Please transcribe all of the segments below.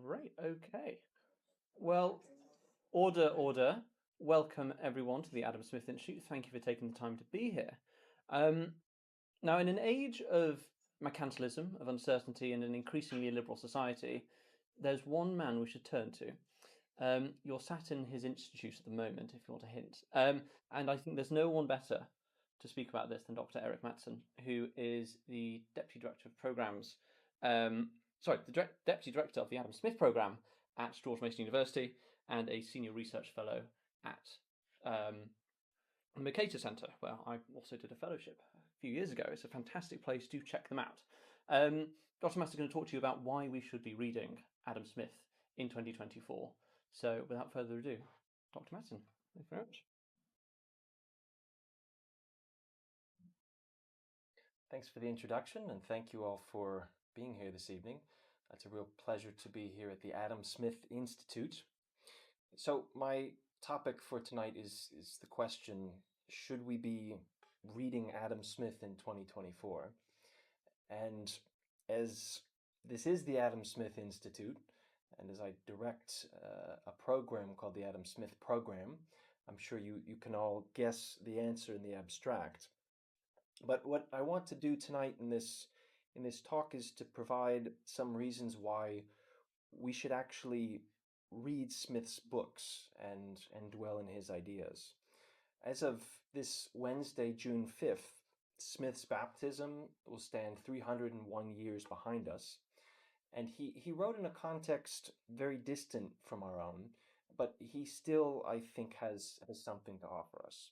Great. Okay. Well, order. Welcome everyone to the Adam Smith Institute. Thank you for taking the time to be here. Um, Now, in an age of mercantilism, of uncertainty, and an increasingly liberal society, there's one man we should turn to. You're sat in his institute at the moment, if you want a hint. And I think there's no one better to speak about this than Dr. Erik Matson, who is the Deputy Director of Programs, Deputy Director of the Adam Smith Program at George Mason University and a Senior Research Fellow at um, the Mercator Centre, where I also did a fellowship a few years ago. It's a fantastic place. Do check them out. Dr. Matson is going to talk to you about why we should be reading Adam Smith in 2024. So without further ado, Dr. Matson, thank you very much. Thanks for the introduction, and thank you all for being here this evening. It's a real pleasure to be here at the Adam Smith Institute. So, my topic for tonight is the question, should we be reading Adam Smith in 2024? And as this is the Adam Smith Institute, and as I direct a program called the Adam Smith Program, I'm sure you can all guess the answer in the abstract. But what I want to do tonight in this talk is to provide some reasons why we should actually read Smith's books and dwell in his ideas. As of this Wednesday, June 5th, Smith's baptism will stand 301 years behind us. And he wrote in a context very distant from our own, but he still, I think, has something to offer us.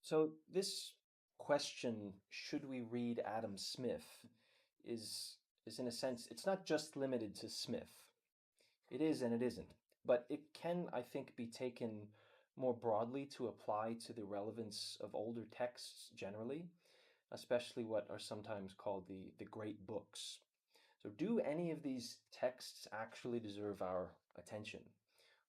So this question, should we read Adam Smith, is is in a sense, it's not just limited to Smith. It is and it isn't. But it can, I think, be taken more broadly to apply to the relevance of older texts generally, especially what are sometimes called the great books. So do any of these texts actually deserve our attention?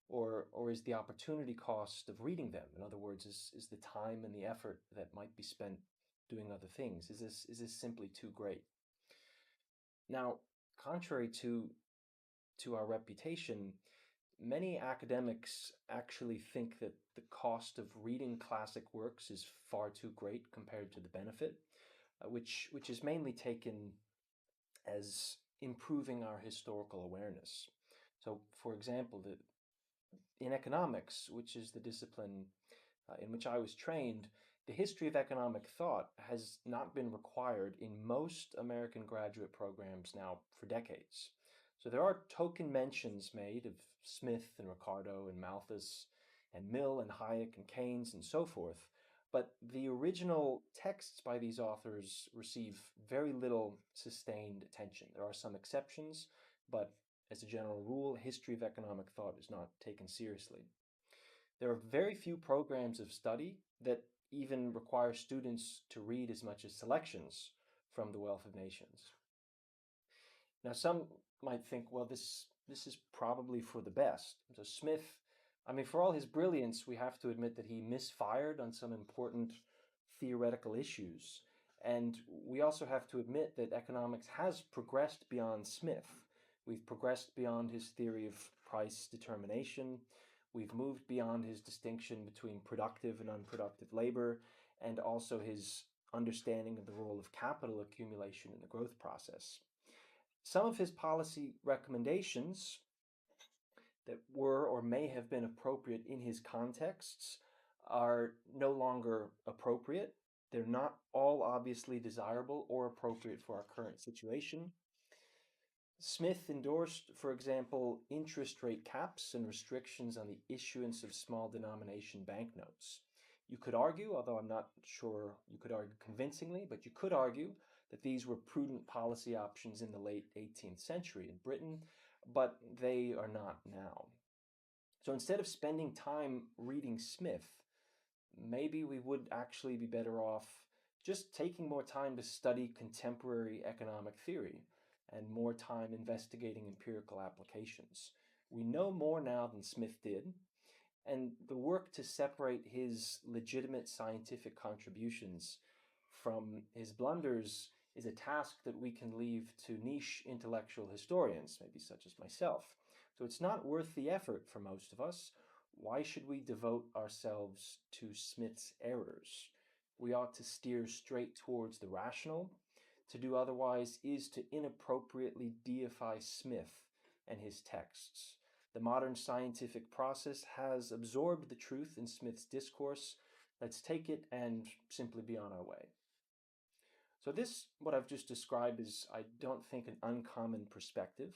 Or is the opportunity cost of reading them, in other words, is the time and the effort that might be spent doing other things, is this simply too great? Now, contrary to our reputation, many academics actually think that the cost of reading classic works is far too great compared to the benefit, which is mainly taken as improving our historical awareness. So, for example, in economics, which is the discipline in which I was trained, the history of economic thought has not been required in most American graduate programs now for decades. So there are token mentions made of Smith and Ricardo and Malthus and Mill and Hayek and Keynes and so forth, but the original texts by these authors receive very little sustained attention. There are some exceptions, but as a general rule, history of economic thought is not taken seriously. There are very few programs of study that even require students to read as much as selections from The Wealth of Nations. Now, some might think, well, this is probably for the best. So Smith, I mean, for all his brilliance, we have to admit that he misfired on some important theoretical issues. And we also have to admit that economics has progressed beyond Smith. We've progressed beyond his theory of price determination. We've moved beyond his distinction between productive and unproductive labor, and also his understanding of the role of capital accumulation in the growth process. Some of his policy recommendations that were or may have been appropriate in his contexts are no longer appropriate. They're not all obviously desirable or appropriate for our current situation. Smith endorsed, for example, interest rate caps and restrictions on the issuance of small denomination banknotes. You could argue, although I'm not sure you could argue convincingly, but you could argue that these were prudent policy options in the late 18th century in Britain, but they are not now. So instead of spending time reading Smith, maybe we would actually be better off just taking more time to study contemporary economic theory and more time investigating empirical applications. We know more now than Smith did, and the work to separate his legitimate scientific contributions from his blunders is a task that we can leave to niche intellectual historians, maybe such as myself. So it's not worth the effort for most of us. Why should we devote ourselves to Smith's errors? We ought to steer straight towards the rational. To do otherwise is to inappropriately deify Smith and his texts. The modern scientific process has absorbed the truth in Smith's discourse. Let's take it and simply be on our way. So, this, what I've just described, is, I don't think, an uncommon perspective,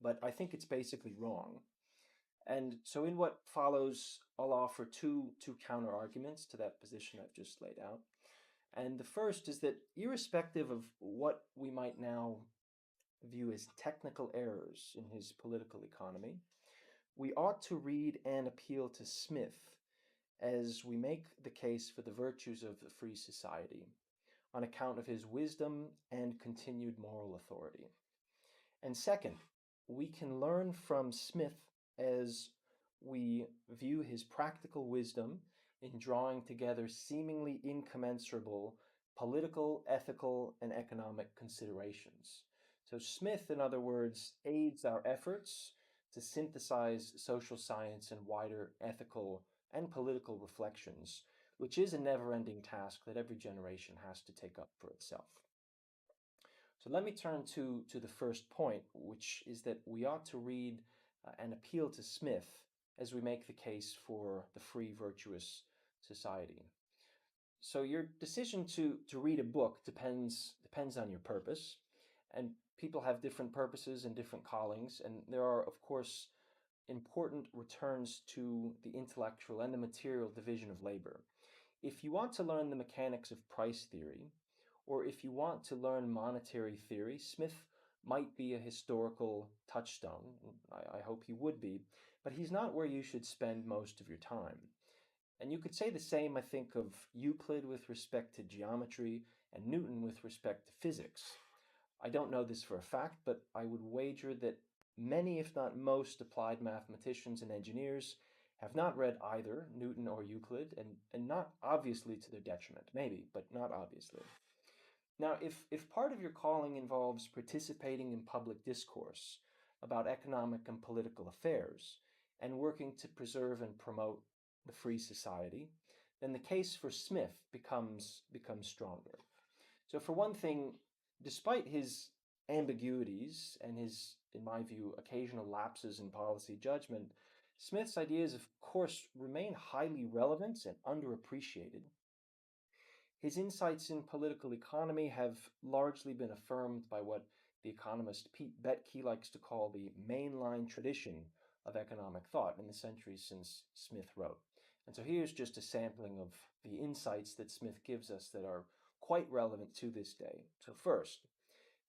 but I think it's basically wrong. And so, in what follows, I'll offer two counter arguments to that position I've just laid out. And the first is that, irrespective of what we might now view as technical errors in his political economy, we ought to read and appeal to Smith as we make the case for the virtues of the free society, on account of his wisdom and continued moral authority. And second, we can learn from Smith as we view his practical wisdom in drawing together seemingly incommensurable political, ethical, and economic considerations. So, Smith, in other words, aids our efforts to synthesize social science and wider ethical and political reflections, which is a never ending task that every generation has to take up for itself. So let me turn to the first point, which is that we ought to read and appeal to Smith as we make the case for the free, virtuous society. So your decision to read a book depends on your purpose, and people have different purposes and different callings, and there are, of course, important returns to the intellectual and the material division of labor. If you want to learn the mechanics of price theory, or if you want to learn monetary theory, Smith might be a historical touchstone. I hope he would be, but he's not where you should spend most of your time. And you could say the same, I think, of Euclid with respect to geometry and Newton with respect to physics. I don't know this for a fact, but I would wager that many, if not most, applied mathematicians and engineers have not read either Newton or Euclid, and not obviously to their detriment. Maybe, but not obviously. Now, if part of your calling involves participating in public discourse about economic and political affairs and working to preserve and promote the free society, then the case for Smith becomes stronger. So, for one thing, despite his ambiguities and his, in my view, occasional lapses in policy judgment, Smith's ideas, of course, remain highly relevant and underappreciated. His insights in political economy have largely been affirmed by what the economist Pete Betke likes to call the mainline tradition of economic thought in the centuries since Smith wrote. And so here's just a sampling of the insights that Smith gives us that are quite relevant to this day. So, first,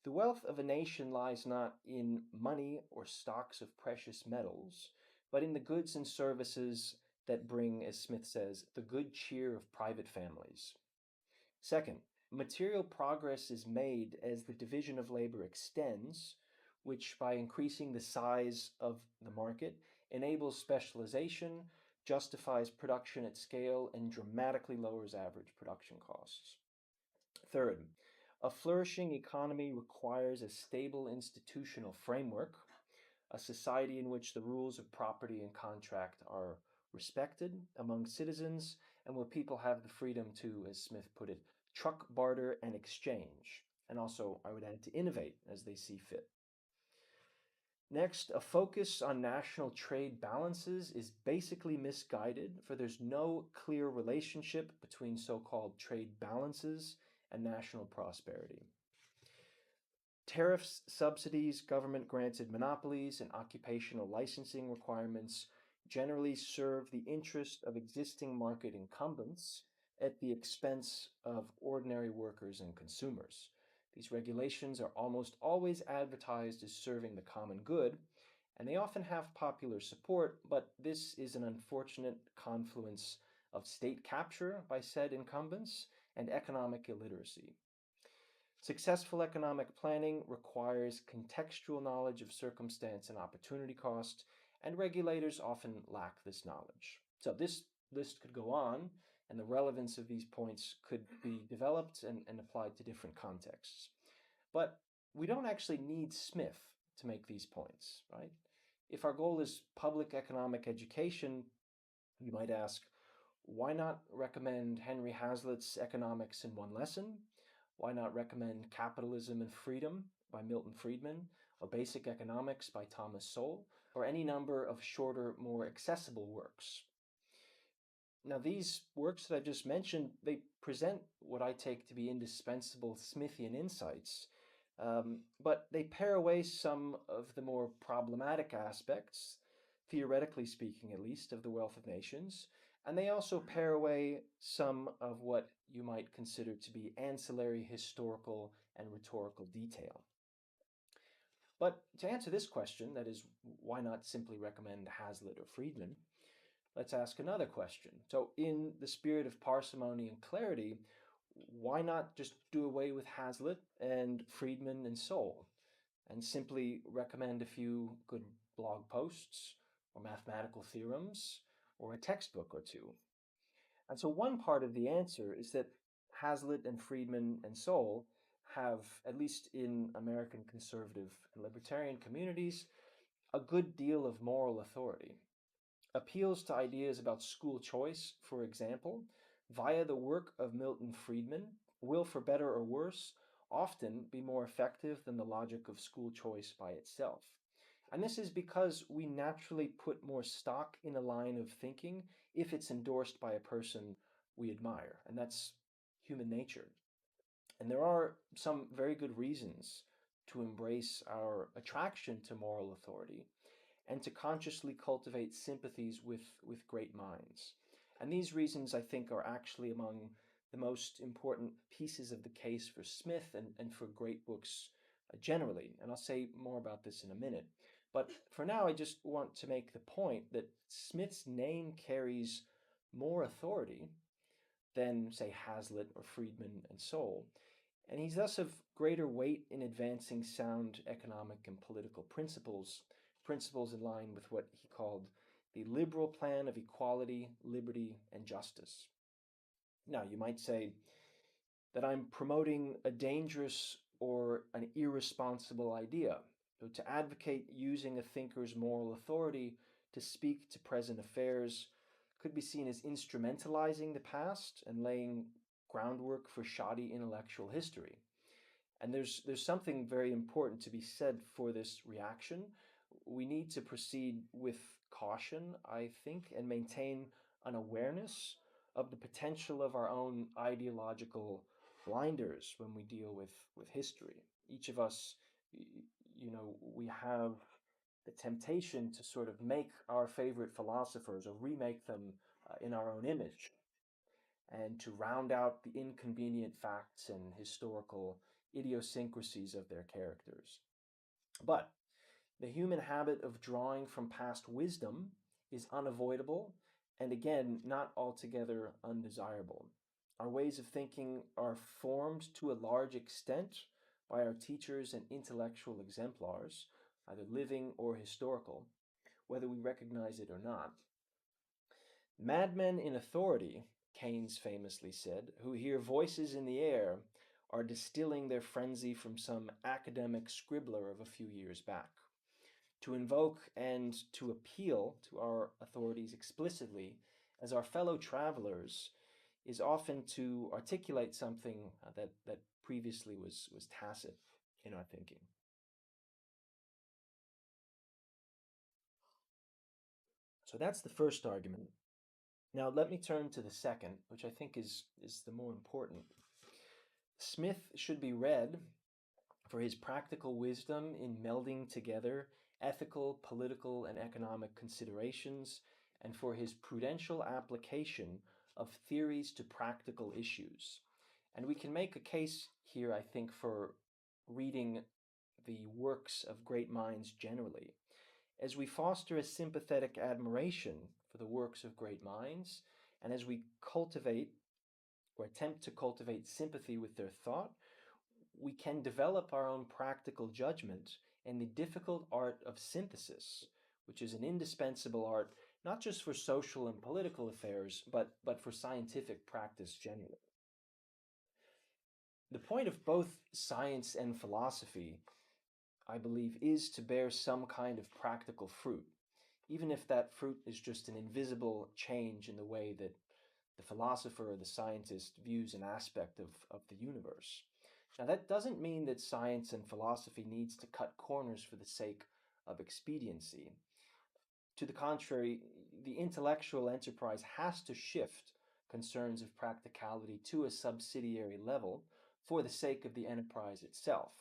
the wealth of a nation lies not in money or stocks of precious metals, but in the goods and services that bring, as Smith says, the good cheer of private families. Second, material progress is made as the division of labor extends, which, by increasing the size of the market, enables specialization, justifies production at scale, and dramatically lowers average production costs. Third, a flourishing economy requires a stable institutional framework, a society in which the rules of property and contract are respected among citizens, and where people have the freedom to, as Smith put it, truck, barter, and exchange, and also, I would add, to innovate as they see fit. Next, a focus on national trade balances is basically misguided, for there's no clear relationship between so-called trade balances and national prosperity. Tariffs, subsidies, government-granted monopolies, and occupational licensing requirements generally serve the interest of existing market incumbents at the expense of ordinary workers and consumers. These regulations are almost always advertised as serving the common good, and they often have popular support, but this is an unfortunate confluence of state capture by said incumbents and economic illiteracy. Successful economic planning requires contextual knowledge of circumstance and opportunity cost, and regulators often lack this knowledge. So this list could go on, and the relevance of these points could be developed and applied to different contexts. But we don't actually need Smith to make these points, right? If our goal is public economic education, you might ask, why not recommend Henry Hazlitt's Economics in One Lesson? Why not recommend Capitalism and Freedom by Milton Friedman, or Basic Economics by Thomas Sowell, or any number of shorter, more accessible works? Now, these works that I just mentioned, they present what I take to be indispensable Smithian insights, but they pare away some of the more problematic aspects, theoretically speaking at least, of the Wealth of Nations, and they also pare away some of what you might consider to be ancillary historical and rhetorical detail. But to answer this question, that is, why not simply recommend Hazlitt or Friedman, let's ask another question. So, in the spirit of parsimony and clarity, why not just do away with Hazlitt and Friedman and Sowell and simply recommend a few good blog posts or mathematical theorems or a textbook or two? And so, one part of the answer is that Hazlitt and Friedman and Sowell have, at least in American conservative and libertarian communities, a good deal of moral authority. Appeals to ideas about school choice, for example, via the work of Milton Friedman, will, for better or worse, often be more effective than the logic of school choice by itself. And this is because we naturally put more stock in a line of thinking if it's endorsed by a person we admire, and that's human nature. And there are some very good reasons to embrace our attraction to moral authority and to consciously cultivate sympathies with great minds. And these reasons, I think, are actually among the most important pieces of the case for Smith and for great books generally. And I'll say more about this in a minute. But for now, I just want to make the point that Smith's name carries more authority than, say, Hazlitt or Friedman and Sowell. And he's thus of greater weight in advancing sound economic and political principles, principles in line with what he called the liberal plan of equality, liberty, and justice. Now, you might say that I'm promoting a dangerous or an irresponsible idea. So to advocate using a thinker's moral authority to speak to present affairs could be seen as instrumentalizing the past and laying groundwork for shoddy intellectual history. And there's something very important to be said for this reaction. We need to proceed with caution, I think, and maintain an awareness of the potential of our own ideological blinders when we deal with history. Each of us, we have the temptation to sort of make our favorite philosophers or remake them in our own image and to round out the inconvenient facts and historical idiosyncrasies of their characters. But the human habit of drawing from past wisdom is unavoidable and again, not altogether undesirable. Our ways of thinking are formed to a large extent by our teachers and intellectual exemplars, either living or historical, whether we recognize it or not. Madmen in authority, Keynes famously said, who hear voices in the air, are distilling their frenzy from some academic scribbler of a few years back. To invoke and to appeal to our authorities explicitly as our fellow travelers is often to articulate something that previously was tacit in our thinking. So that's the first argument. Now let me turn to the second, which I think is the more important. Smith should be read for his practical wisdom in melding together ethical, political, and economic considerations, and for his prudential application of theories to practical issues. And we can make a case here, I think, for reading the works of great minds generally. As we foster a sympathetic admiration for the works of great minds, and as we cultivate or attempt to cultivate sympathy with their thought, we can develop our own practical judgment in the difficult art of synthesis, which is an indispensable art not just for social and political affairs, but for scientific practice generally. The point of both science and philosophy, I believe, is to bear some kind of practical fruit, even if that fruit is just an invisible change in the way that the philosopher or the scientist views an aspect of the universe. Now, that doesn't mean that science and philosophy needs to cut corners for the sake of expediency. To the contrary, the intellectual enterprise has to shift concerns of practicality to a subsidiary level for the sake of the enterprise itself.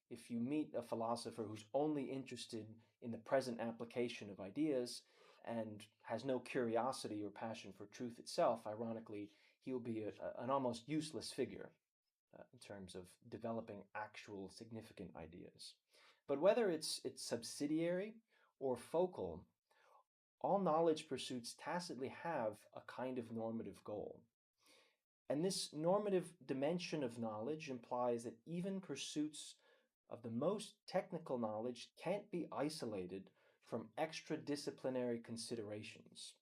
If you meet a philosopher who's only interested in the present application of ideas and has no curiosity or passion for truth itself, ironically, he'll be an almost useless figure in terms of developing actual significant ideas. But whether it's subsidiary or focal, all knowledge pursuits tacitly have a kind of normative goal. And this normative dimension of knowledge implies that even pursuits of the most technical knowledge can't be isolated from extra-disciplinary considerations.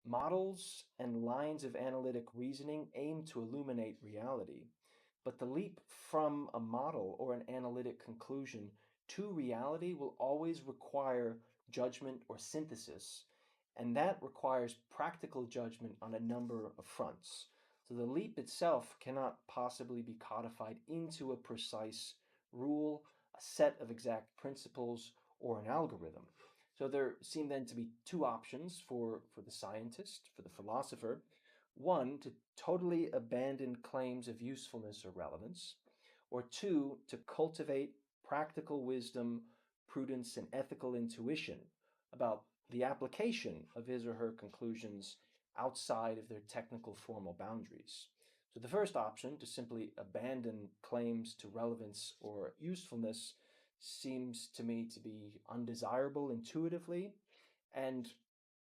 Models and lines of analytic reasoning aim to illuminate reality, but the leap from a model or an analytic conclusion to reality will always require judgment or synthesis, and that requires practical judgment on a number of fronts. So the leap itself cannot possibly be codified into a precise rule, a set of exact principles, or an algorithm. So there seem then to be two options for the scientist, for the philosopher. One, to totally abandon claims of usefulness or relevance, or two, to cultivate practical wisdom, prudence, and ethical intuition about the application of his or her conclusions outside of their technical formal boundaries. So the first option, to simply abandon claims to relevance or usefulness, seems to me to be undesirable intuitively, and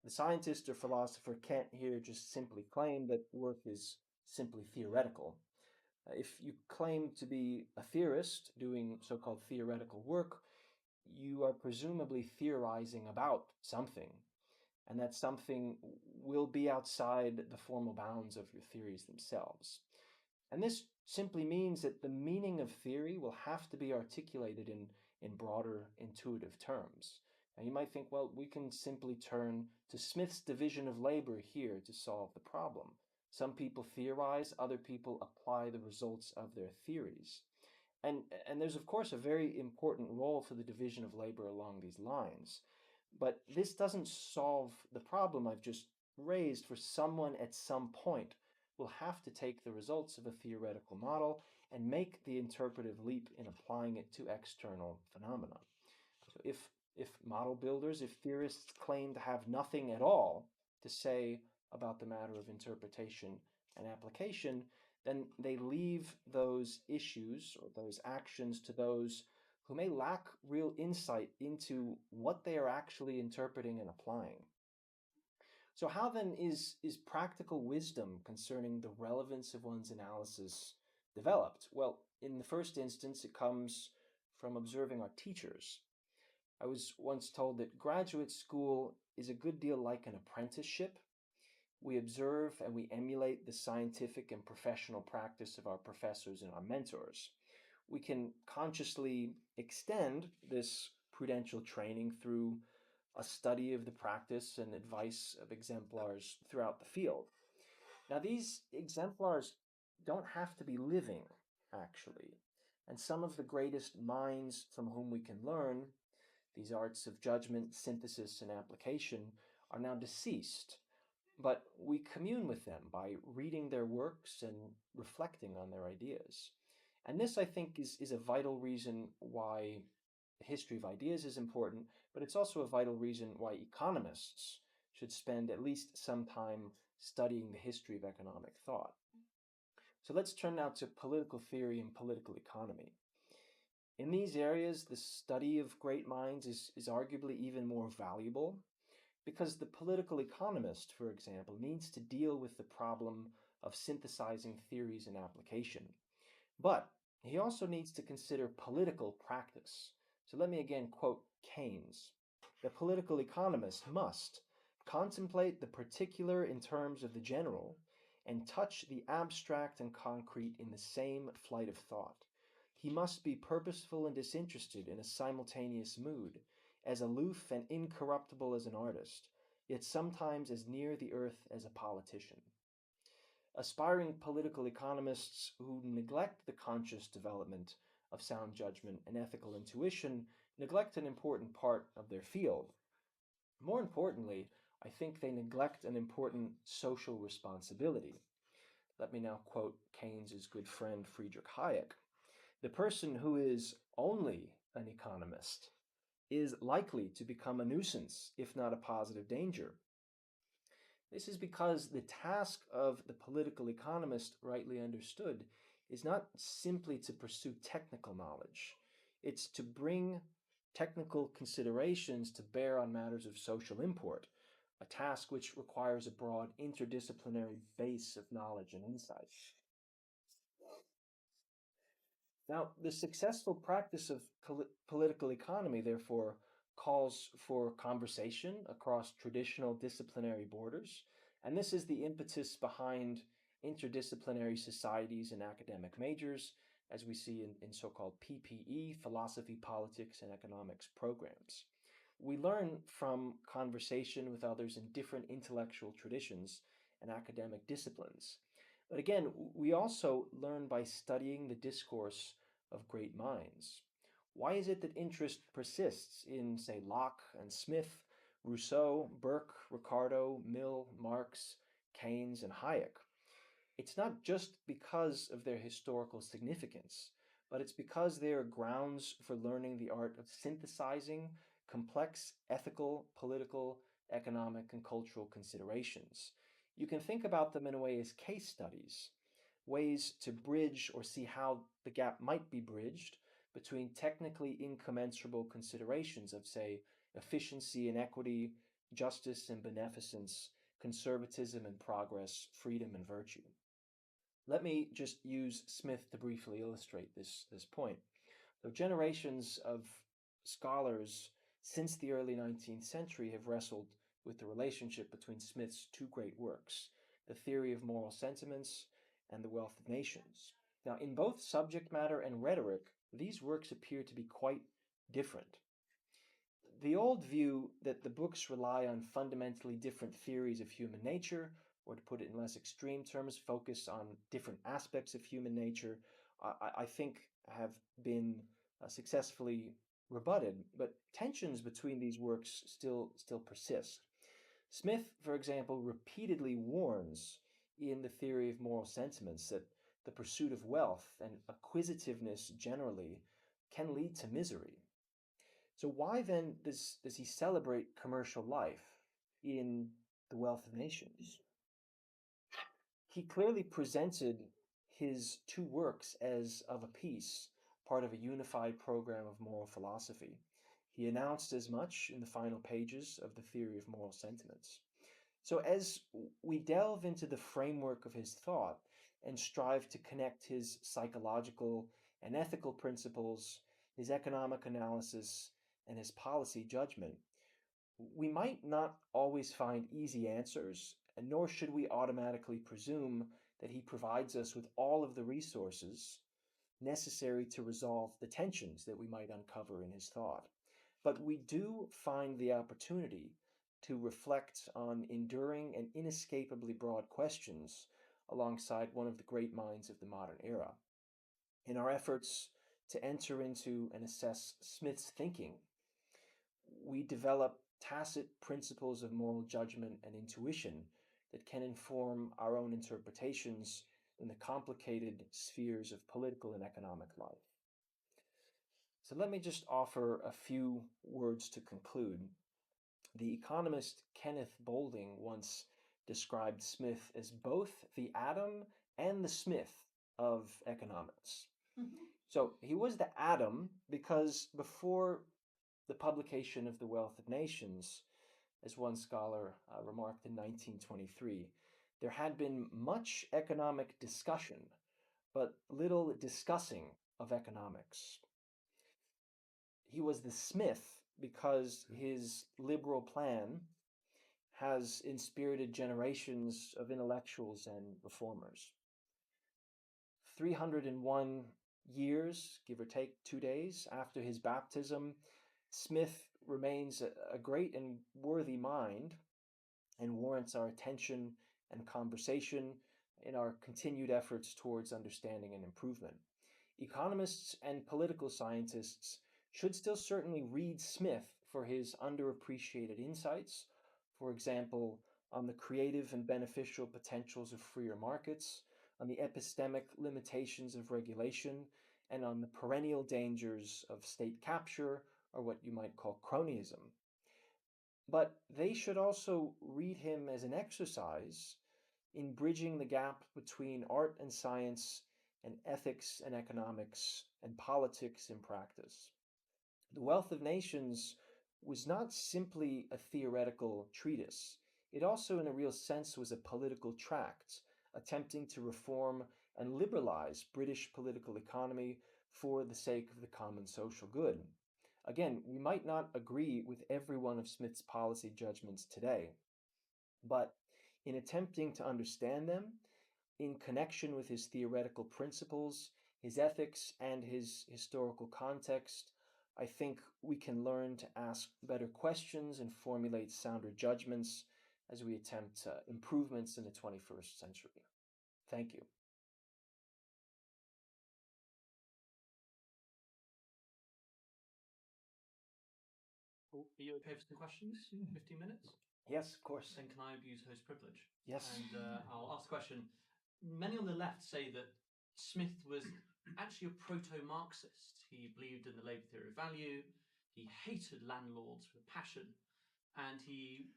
the scientist or philosopher can't here just simply claim that work is simply theoretical. If you claim to be a theorist doing so called theoretical work, you are presumably theorizing about something, and that something will be outside the formal bounds of your theories themselves. And this simply means that the meaning of theory will have to be articulated in broader intuitive terms. And you might think, well, we can simply turn to Smith's division of labor here to solve the problem. Some people theorize, other people apply the results of their theories. And there's, of course, a very important role for the division of labor along these lines. But this doesn't solve the problem I've just raised, for someone at some point will have to take the results of a theoretical model and make the interpretive leap in applying it to external phenomena. So if model builders, if theorists claim to have nothing at all to say about the matter of interpretation and application, then they leave those issues or those actions to those who may lack real insight into what they are actually interpreting and applying. So how then is practical wisdom concerning the relevance of one's analysis developed? Well, in the first instance, it comes from observing our teachers. I was once told that graduate school is a good deal like an apprenticeship. We observe and we emulate the scientific and professional practice of our professors and our mentors. We can consciously extend this prudential training through a study of the practice and advice of exemplars throughout the field. Now, these exemplars don't have to be living, actually, and some of the greatest minds from whom we can learn these arts of judgment, synthesis, and application are now deceased, but we commune with them by reading their works and reflecting on their ideas. And this, I think, is a vital reason why the history of ideas is important, but it's also a vital reason why economists should spend at least some time studying the history of economic thought. So let's turn now to political theory and political economy. In these areas, the study of great minds is arguably even more valuable because the political economist, for example, needs to deal with the problem of synthesizing theories and application. But he also needs to consider political practice. So let me again quote Keynes. The political economist must contemplate the particular in terms of the general, and touch the abstract and concrete in the same flight of thought. He must be purposeful and disinterested in a simultaneous mood, as aloof and incorruptible as an artist, yet sometimes as near the earth as a politician. Aspiring political economists who neglect the conscious development of sound judgment and ethical intuition neglect an important part of their field. More importantly, I think they neglect an important social responsibility. Let me now quote Keynes's good friend Friedrich Hayek. The person who is only an economist is likely to become a nuisance, if not a positive danger. This is because the task of the political economist, rightly understood, is not simply to pursue technical knowledge. It's to bring technical considerations to bear on matters of social import, a task which requires a broad interdisciplinary base of knowledge and insight. Now, the successful practice of political economy, therefore, calls for conversation across traditional disciplinary borders, and this is the impetus behind interdisciplinary societies and academic majors, as we see in so called PPE, philosophy, politics, and economics programs. We learn from conversation with others in different intellectual traditions and academic disciplines. But again, we also learn by studying the discourse of great minds. Why is it that interest persists in, say, Locke and Smith, Rousseau, Burke, Ricardo, Mill, Marx, Keynes, and Hayek? It's not just because of their historical significance, but it's because they are grounds for learning the art of synthesizing complex ethical, political, economic, and cultural considerations. You can think about them in a way as case studies, ways to bridge or see how the gap might be bridged between technically incommensurable considerations of, say, efficiency and equity, justice and beneficence, conservatism and progress, freedom and virtue. Let me just use Smith to briefly illustrate this point. So generations of scholars since the early 19th century have wrestled with the relationship between Smith's two great works, The Theory of Moral Sentiments and The Wealth of Nations. Now, in both subject matter and rhetoric, these works appear to be quite different. The old view that the books rely on fundamentally different theories of human nature, or to put it in less extreme terms, focus on different aspects of human nature, I think have been successfully rebutted, but tensions between these works still persist. Smith, for example, repeatedly warns in The Theory of Moral Sentiments that the pursuit of wealth and acquisitiveness generally can lead to misery. So why then does he celebrate commercial life in The Wealth of Nations? He clearly presented his two works as of a piece, part of a unified program of moral philosophy. He announced as much in the final pages of The Theory of Moral Sentiments. So as we delve into the framework of his thought and strive to connect his psychological and ethical principles, his economic analysis, and his policy judgment, we might not always find easy answers, and nor should we automatically presume that he provides us with all of the resources necessary to resolve the tensions that we might uncover in his thought. But we do find the opportunity to reflect on enduring and inescapably broad questions alongside one of the great minds of the modern era. In our efforts to enter into and assess Smith's thinking, we develop tacit principles of moral judgment and intuition that can inform our own interpretations in the complicated spheres of political and economic life. So let me just offer a few words to conclude. The economist Kenneth Boulding once described Smith as both the Adam and the Smith of economics. So he was the Adam because before the publication of The Wealth of Nations, as one scholar remarked in 1923, there had been much economic discussion, but little discussing of economics. He was the Smith because his liberal plan has inspirited generations of intellectuals and reformers. 301 years, give or take 2 days, after his baptism, Smith remains a great and worthy mind and warrants our attention and conversation in our continued efforts towards understanding and improvement. Economists and political scientists should still certainly read Smith for his underappreciated insights, for example, on the creative and beneficial potentials of freer markets, on the epistemic limitations of regulation, and on the perennial dangers of state capture, or what you might call cronyism. But they should also read him as an exercise in bridging the gap between art and science and ethics and economics and politics in practice. The Wealth of Nations was not simply a theoretical treatise, it also, in a real sense, was a political tract attempting to reform and liberalize British political economy for the sake of the common social good. Again, we might not agree with every one of Smith's policy judgments today, but in attempting to understand them, in connection with his theoretical principles, his ethics, and his historical context, I think we can learn to ask better questions and formulate sounder judgments as we attempt improvements in the 21st century. Thank you. Are you okay for some questions? 15 minutes? Yes, of course. Then can I abuse host privilege? Yes. And I'll ask the question. Many on the left say that Smith was actually a proto-Marxist. He believed in the labour theory of value. He hated landlords with passion, and he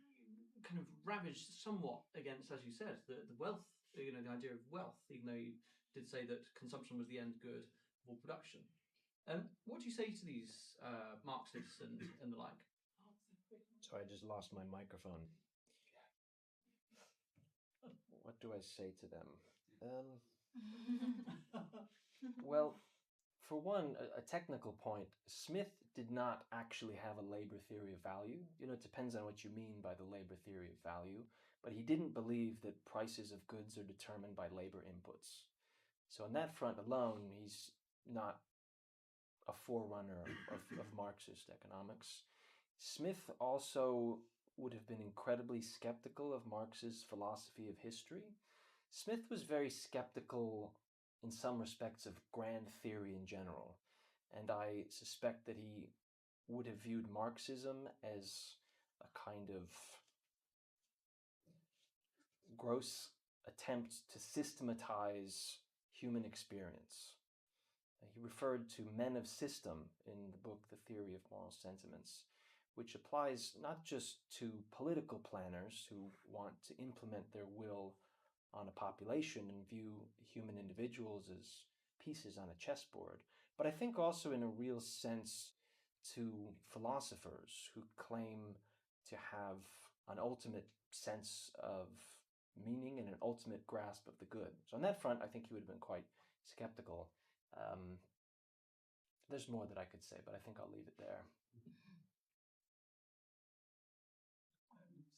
kind of ravaged somewhat against, as you said, the wealth. The idea of wealth, even though he did say that consumption was the end good of all production. What do you say to these Marxists and the like? Sorry, I just lost my microphone. What do I say to them? Well, for one, a technical point, Smith did not actually have a labor theory of value. It depends on what you mean by the labor theory of value, but he didn't believe that prices of goods are determined by labor inputs. So on that front alone, he's not a forerunner of Marxist economics. Smith also would have been incredibly skeptical of Marx's philosophy of history. Smith was very skeptical in some respects of grand theory in general, and I suspect that he would have viewed Marxism as a kind of gross attempt to systematize human experience. He referred to men of system in the book The Theory of Moral Sentiments, which applies not just to political planners who want to implement their will on a population and view human individuals as pieces on a chessboard, but I think also in a real sense to philosophers who claim to have an ultimate sense of meaning and an ultimate grasp of the good. So on that front, I think he would have been quite skeptical. There's more that I could say, but I think I'll leave it there.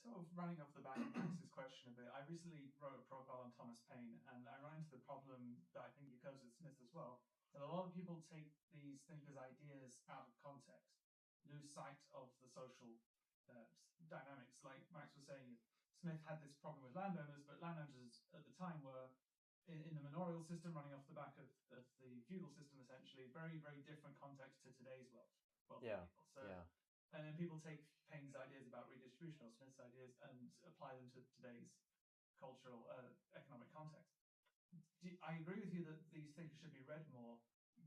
Sort of running off the back of Max's question a bit, I recently wrote a profile on Thomas Paine, and I ran into the problem that I think occurs with Smith as well. That a lot of people take these thinkers' ideas out of context, lose sight of the social dynamics. Like Max was saying, Smith had this problem with landowners, but landowners at the time were in the manorial system, running off the back of the feudal system, essentially. Very, very different context to today's wealthy Yeah, people. So, yeah. and then people take Paine's ideas about redistribution or Smith's ideas and apply them to today's cultural, economic context. I agree with you that these thinkers should be read more.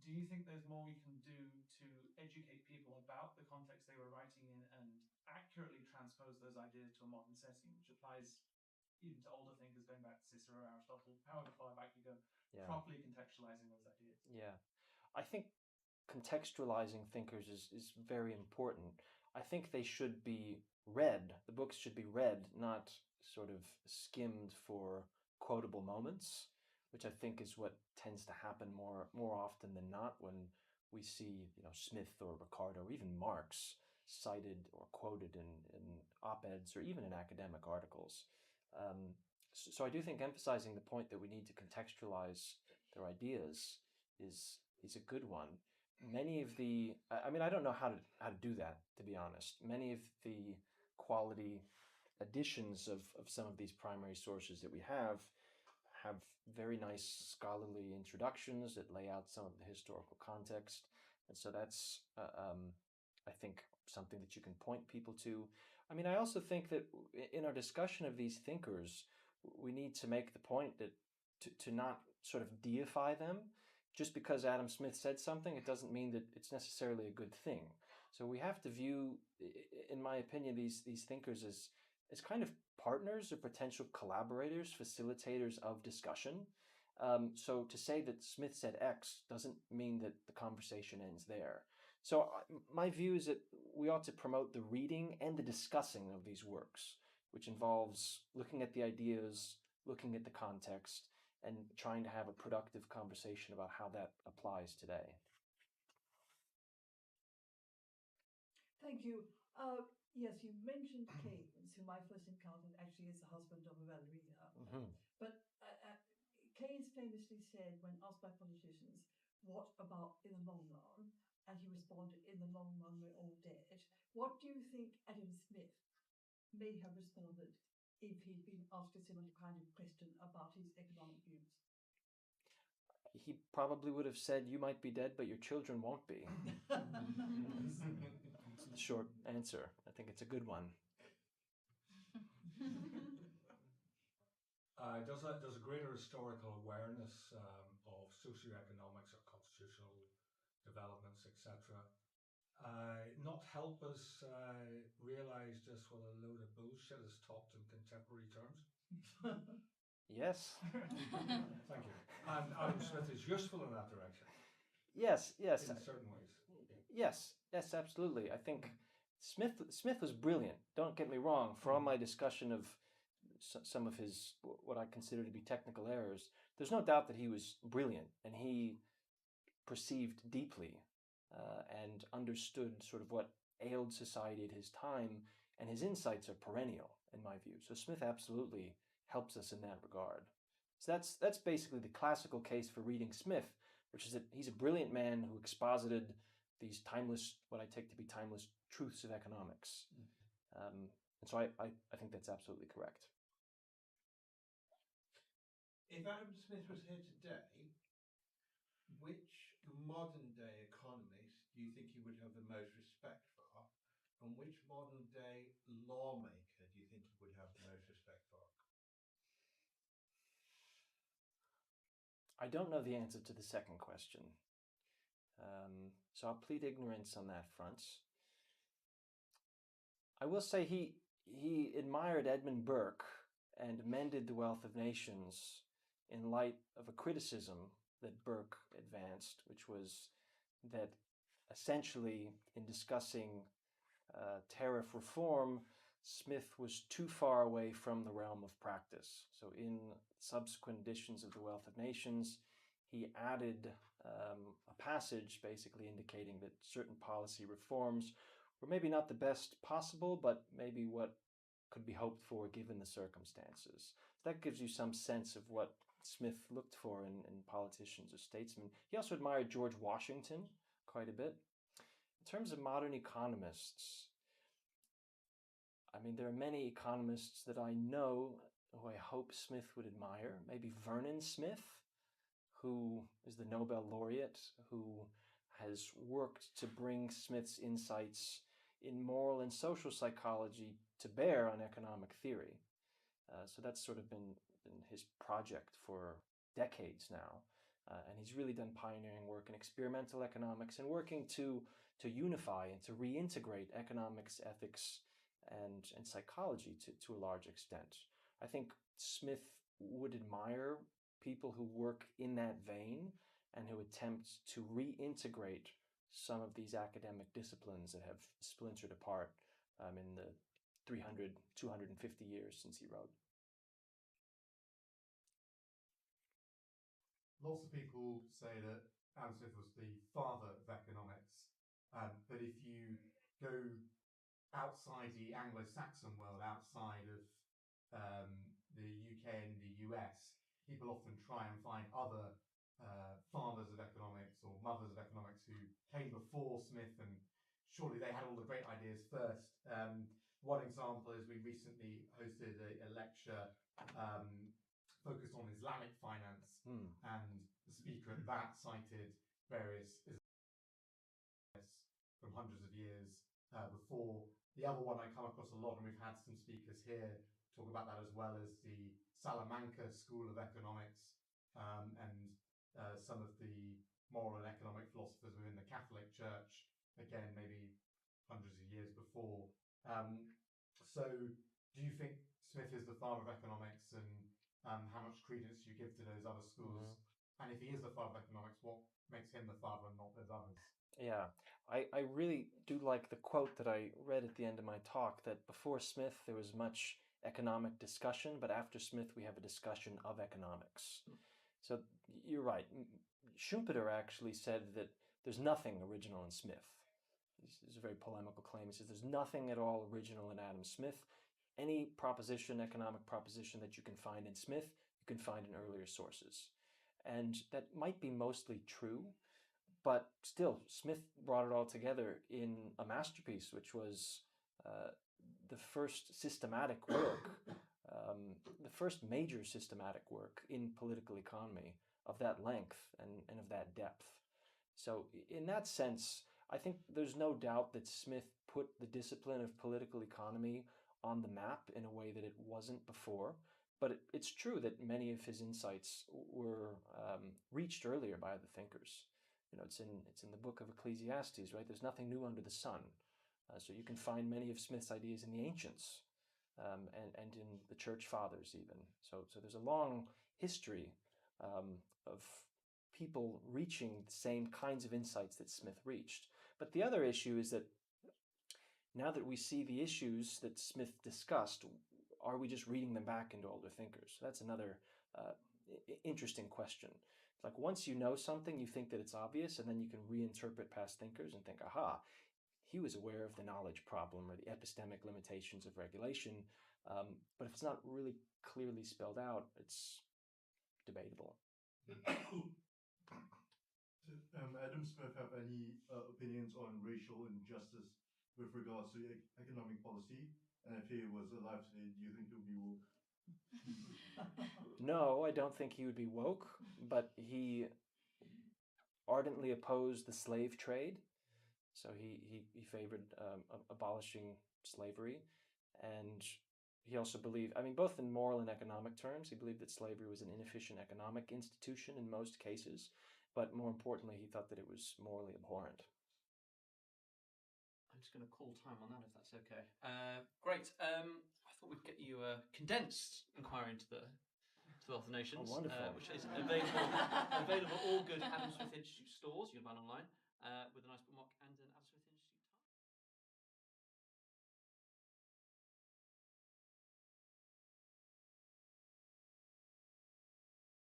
Do you think there's more we can do to educate people about the context they were writing in and accurately transpose those ideas to a modern setting, which applies even to older thinkers going back to Cicero, Aristotle, however far back you go, properly contextualizing those ideas? Yeah. I think contextualizing thinkers is very important. I think they should be read. The books should be read, not sort of skimmed for quotable moments, which I think is what tends to happen more often than not when we see Smith or Ricardo or even Marx cited or quoted in op-eds or even in academic articles. So I do think emphasizing the point that we need to contextualize their ideas is a good one. Many of the, I mean, I don't know how to do that, to be honest. Many of the quality editions of some of these primary sources that we have very nice scholarly introductions that lay out some of the historical context. And so that's, I think, something that you can point people to. I mean, I also think that in our discussion of these thinkers, we need to make the point that to not sort of deify them. Just because Adam Smith said something, it doesn't mean that it's necessarily a good thing. So we have to view, in my opinion, these thinkers as kind of partners or potential collaborators, facilitators of discussion. So to say that Smith said X doesn't mean that the conversation ends there. So my view is that we ought to promote the reading and the discussing of these works, which involves looking at the ideas, looking at the context, and trying to have a productive conversation about how that applies today. Thank you. Yes, you mentioned Keynes, whom I first encountered actually as the husband of a ballerina. Mm-hmm. But Keynes famously said, when asked by politicians, what about in the long run? And he responded, in the long run, we're all dead. What do you think Adam Smith may have responded if he'd been asked a similar kind of question about his economic views? He probably would have said, you might be dead, but your children won't be. It's the short answer. I think it's a good one. Does a greater historical awareness of socioeconomics or constitutional developments, etc., not help us realize just what a load of bullshit is talked in contemporary terms? Yes. Thank you. And Adam Smith is useful in that direction. Yes. In certain ways. Yes, absolutely. I think Smith was brilliant. Don't get me wrong. For all my discussion of some of his what I consider to be technical errors, there's no doubt that he was brilliant and he perceived deeply and understood sort of what ailed society at his time, and his insights are perennial in my view. So Smith absolutely helps us in that regard. So that's basically the classical case for reading Smith, which is that he's a brilliant man who exposited these timeless, what I take to be timeless truths of economics. And so I think that's absolutely correct. If Adam Smith was here today, which modern day economist do you think he would have the most respect for? And which modern day lawmaker do you think he would have the most respect for? I don't know the answer to the second question. So I'll plead ignorance on that front. I will say he admired Edmund Burke and amended The Wealth of Nations in light of a criticism that Burke advanced, which was that essentially in discussing tariff reform, Smith was too far away from the realm of practice. So in subsequent editions of The Wealth of Nations, he added a passage basically indicating that certain policy reforms were maybe not the best possible, but maybe what could be hoped for given the circumstances. So that gives you some sense of what Smith looked for in politicians or statesmen. He also admired George Washington quite a bit. In terms of modern economists, I mean, there are many economists that I know who I hope Smith would admire. Maybe Vernon Smith, who is the Nobel laureate, who has worked to bring Smith's insights in moral and social psychology to bear on economic theory. So that's sort of been his project for decades now. And he's really done pioneering work in experimental economics and working to unify and to reintegrate economics, ethics, and psychology to a large extent. I think Smith would admire people who work in that vein and who attempt to reintegrate some of these academic disciplines that have splintered apart in the 300, 250 years since he wrote. Lots of people say that Adam Smith was the father of economics, but if you go outside the Anglo-Saxon world, outside of the UK and the US, people often try and find other fathers of economics or mothers of economics who came before Smith, and surely they had all the great ideas first. One example is we recently hosted a lecture focused on Islamic finance, and the speaker at that cited various from hundreds of years before. The other one I come across a lot, and we've had some speakers here talk about that as well, as the Salamanca School of Economics, and some of the moral and economic philosophers within the Catholic Church, again, maybe hundreds of years before. So do you think Smith is the father of economics, and how much credence do you give to those other schools? And if he is the father of economics, what makes him the father and not those others? Yeah, I really do like the quote that I read at the end of my talk, that before Smith there was much economic discussion, but after Smith we have a discussion of economics. So you're right. Schumpeter actually said that there's nothing original in Smith. This is a very polemical claim. He says there's nothing at all original in Adam Smith. Any proposition, economic proposition that you can find in Smith, you can find in earlier sources. And that might be mostly true, but still, Smith brought it all together in a masterpiece, which was the first systematic work, the first major systematic work in political economy of that length and of that depth. So in that sense, I think there's no doubt that Smith put the discipline of political economy on the map in a way that it wasn't before. But it's true that many of his insights were reached earlier by other thinkers. You know, it's in the book of Ecclesiastes, right? There's nothing new under the sun. So you can find many of Smith's ideas in the ancients, and in the church fathers even. So there's a long history of people reaching the same kinds of insights that Smith reached. But the other issue is that now that we see the issues that Smith discussed, are we just reading them back into older thinkers? That's another interesting question. Like, once you know something, you think that it's obvious, and then you can reinterpret past thinkers and think, aha, he was aware of the knowledge problem or the epistemic limitations of regulation. But if it's not really clearly spelled out, it's debatable. Adam Smith have any opinions on racial injustice with regards to economic policy? And if he was alive today, do you think he would be woke? No, I don't think he would be woke, but he ardently opposed the slave trade. So he favored abolishing slavery. And he also believed, I mean, both in moral and economic terms, he believed that slavery was an inefficient economic institution in most cases. But more importantly, he thought that it was morally abhorrent. I'm just going to call time on that, if that's okay. Great. I thought we'd get you a condensed inquiry into the Wealth of Nations, which is available all good Adam Smith Institute stores. You can find online with a nice bookmark and an Adam Smith